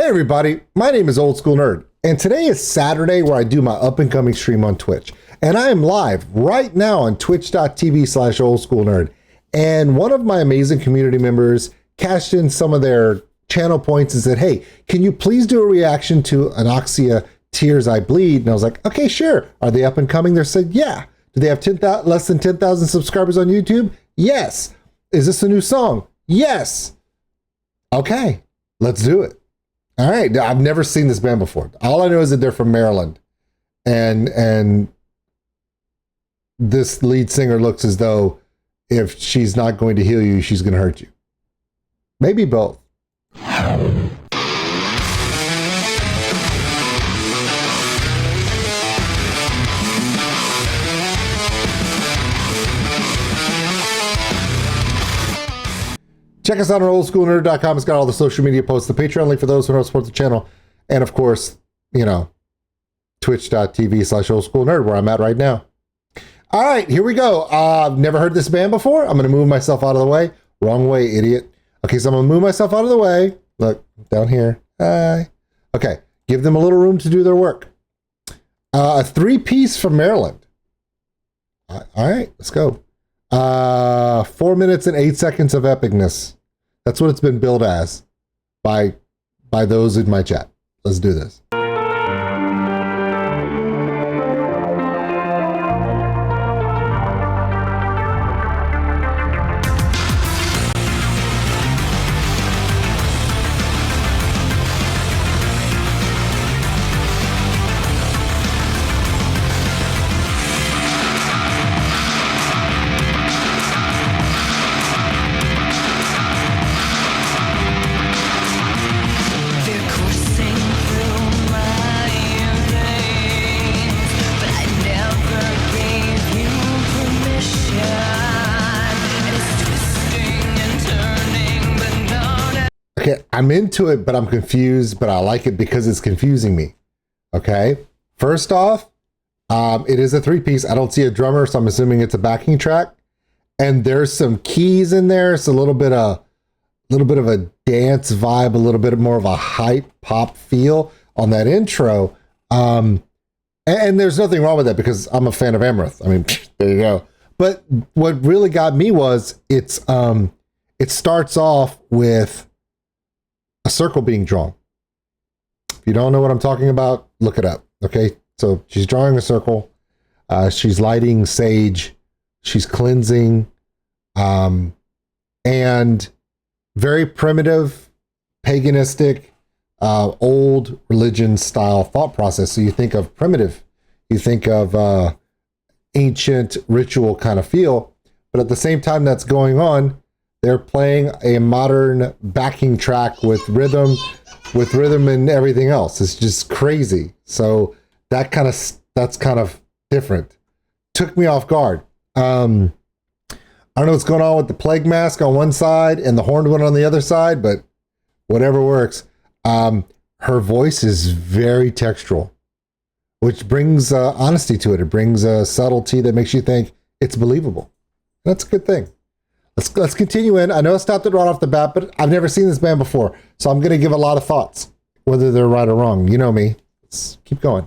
Hey everybody, my name is Old School Nerd, and today is Saturday where I do my up-and-coming stream on Twitch. And I am live right now on twitch.tv/OldSkuleNerd. And one of my amazing community members cashed in some of their channel points and said, hey, can you please do a reaction to Anoxia, Tears I Bleed? And I was like, okay, sure. Are they up and coming? They said, yeah. Do they have less than 10,000 subscribers on YouTube? Yes. Is this a new song? Yes. Okay, let's do it. All right, I've never seen this band before. All I know is that they're from Maryland. And this lead singer looks as though if she's not going to heal you, she's going to hurt you. Maybe both. Check us out on OldSkuleNerd.com. It's got all the social media posts, the Patreon link for those who want to support the channel, and of course, you know, twitch.tv/OldSkuleNerd, where I'm at right now. All right, here we go. I've never heard this band before. I'm going to move myself out of the way. Wrong way, idiot. Okay, so I'm going to move myself out of the way. Look, down here. Hi. Okay, give them a little room to do their work. A three-piece from Maryland. All right, let's go. 4 minutes and 8 seconds of epicness. That's what it's been billed as by those in my chat. Let's do this. Okay, I'm into it, but I'm confused, but I like it because it's confusing me. Okay, first off, it is a three-piece. I don't see a drummer, so I'm assuming it's a backing track. And there's some keys in there. It's a little bit of a dance vibe, a little bit more of a hype pop feel on that intro. And there's nothing wrong with that because I'm a fan of Amaranth. I mean, there you go. But what really got me was it starts off with a circle being drawn. If you don't know what I'm talking about, look it up. Okay, so she's drawing a circle. She's lighting sage. She's cleansing, and very primitive, paganistic, old religion style thought process. So you think of primitive, you think of ancient ritual kind of feel, but at the same time that's going on, they're playing a modern backing track with rhythm and everything else. It's just crazy. So that's kind of different. Took me off guard. I don't know what's going on with the plague mask on one side and the horned one on the other side, but whatever works. Her voice is very textural, which brings honesty to it. It brings a subtlety that makes you think it's believable. That's a good thing. Let's continue in. I know I stopped it right off the bat, but I've never seen this band before, so I'm going to give a lot of thoughts, whether they're right or wrong. You know me. Let's keep going.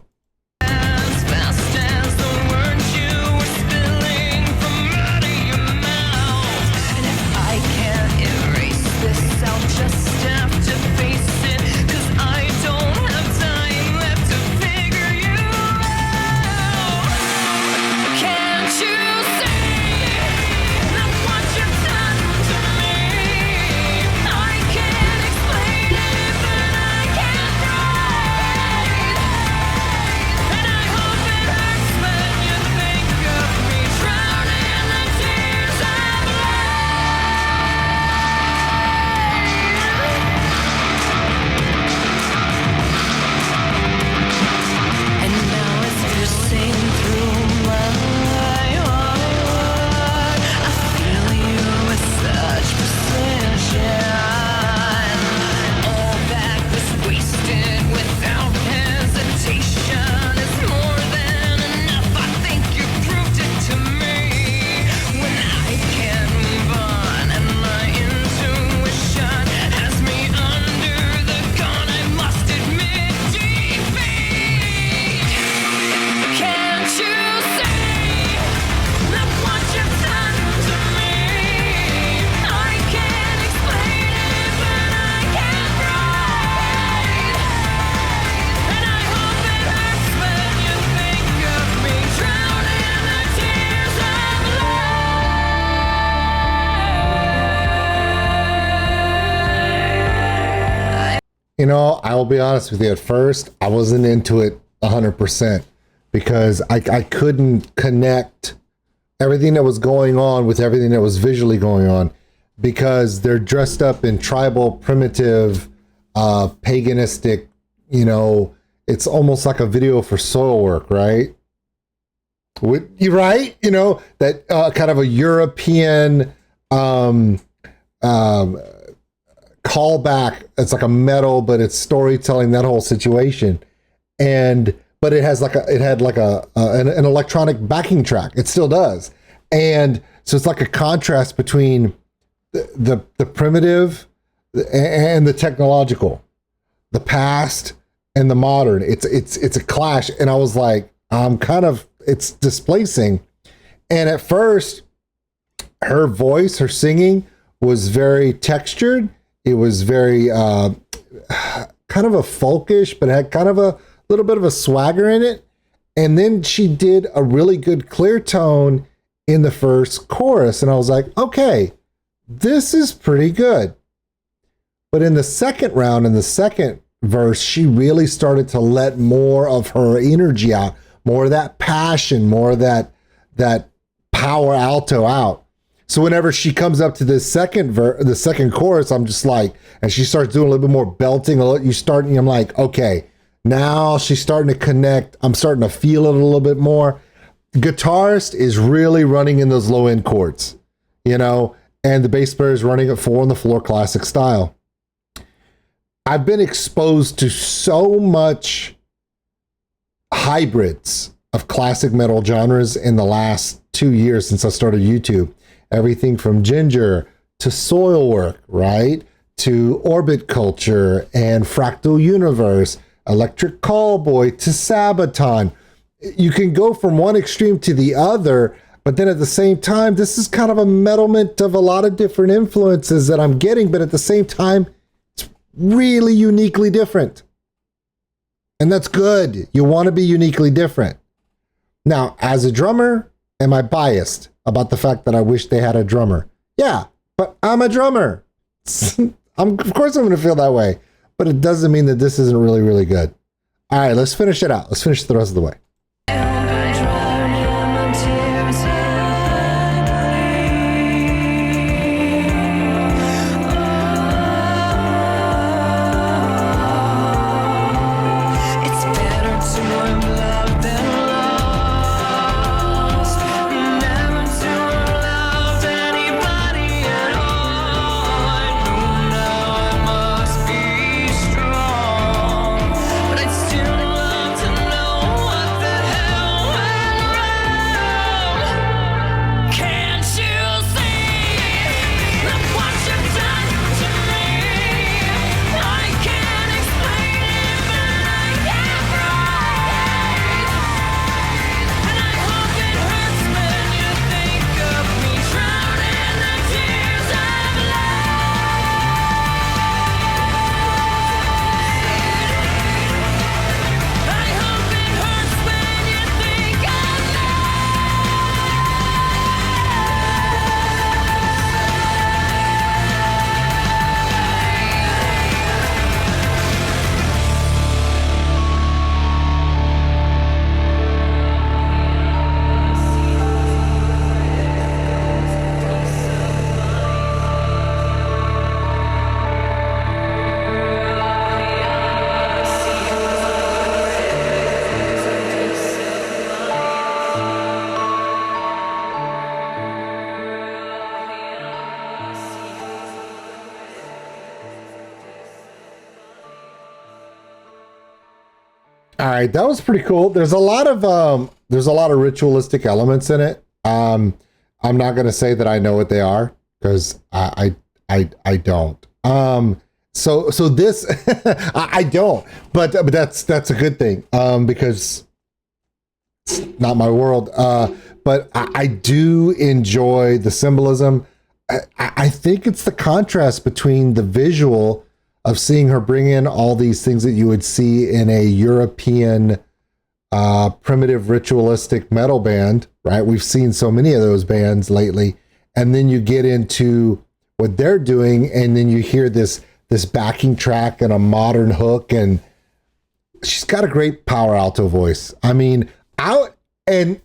You know, I will be honest with you. At first, I wasn't into it 100% because I couldn't connect everything that was going on with everything that was visually going on because they're dressed up in tribal, primitive, paganistic, you know, it's almost like a video for soil work, right? You right? You know, that kind of a European callback. It's like a metal, but it's storytelling, that whole situation. And but it has like an electronic backing track. It still does. And so it's like a contrast between the primitive and the technological, the past and the modern. It's a clash. And I was like, it's displacing. And at first, her voice, her singing was very textured. It was very kind of a folkish, but had kind of a little bit of a swagger in it. And then she did a really good clear tone in the first chorus. And I was like, okay, this is pretty good. But in the second round, in the second verse, she really started to let more of her energy out, more of that passion, more of that power alto out. So whenever she comes up to the second chorus, I'm just like, and she starts doing a little bit more belting, I'm like, okay, now she's starting to connect. I'm starting to feel it a little bit more. Guitarist is really running in those low end chords, you know, and the bass player is running at 4 on the floor, classic style. I've been exposed to so much hybrids of classic metal genres in the last 2 years since I started YouTube. Everything from Ginger to Soilwork, right? To Orbit Culture and Fractal Universe, Electric Callboy to Sabaton. You can go from one extreme to the other, but then at the same time, this is kind of a metalment of a lot of different influences that I'm getting, but at the same time, it's really uniquely different. And that's good. You want to be uniquely different. Now, as a drummer, am I biased about the fact that I wish they had a drummer? Yeah, but I'm a drummer. Of course I'm going to feel that way, but it doesn't mean that this isn't really, really good. All right, let's finish it out. Let's finish the rest of the way. All right, that was pretty cool. There's a lot of ritualistic elements in it. I'm not gonna say that I know what they are because I don't. So this I don't, but that's a good thing because it's not my world. But I do enjoy the symbolism. I think it's the contrast between the visual of seeing her bring in all these things that you would see in a European primitive ritualistic metal band, right? We've seen so many of those bands lately. And then you get into what they're doing, and then you hear this this backing track and a modern hook, and she's got a great power alto voice. I mean, and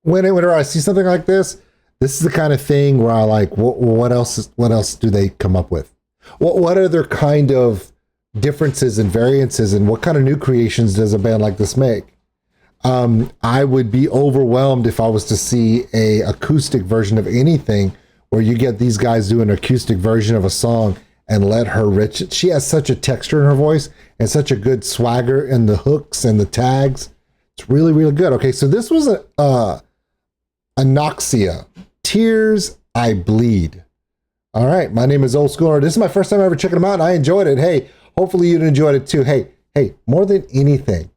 whenever I see something like this is the kind of thing where I like, what else do they come up with? What other kind of differences and variances, and what kind of new creations does a band like this make? I would be overwhelmed if I was to see a acoustic version of anything where you get these guys doing an acoustic version of a song and let her rich. She has such a texture in her voice and such a good swagger in the hooks and the tags. It's really, really good. Okay, so this was Anoxia. Tears I Bleed. All right, my name is OldSkuleNerd. This is my first time ever checking them out, and I enjoyed it. Hey, hopefully you enjoyed it too. Hey, more than anything,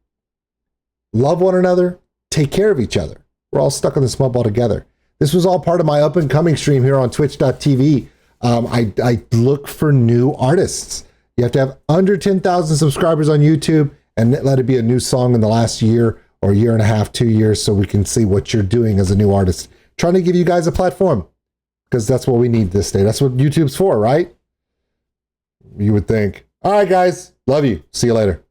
love one another, take care of each other. We're all stuck on this mud ball together. This was all part of my up and coming stream here on twitch.tv. I look for new artists. You have to have under 10,000 subscribers on YouTube and let it be a new song in the last year or year and a half, 2 years, so we can see what you're doing as a new artist. Trying to give you guys a platform, because that's what we need this day. That's what YouTube's for, right? You would think. All right, guys. Love you. See you later.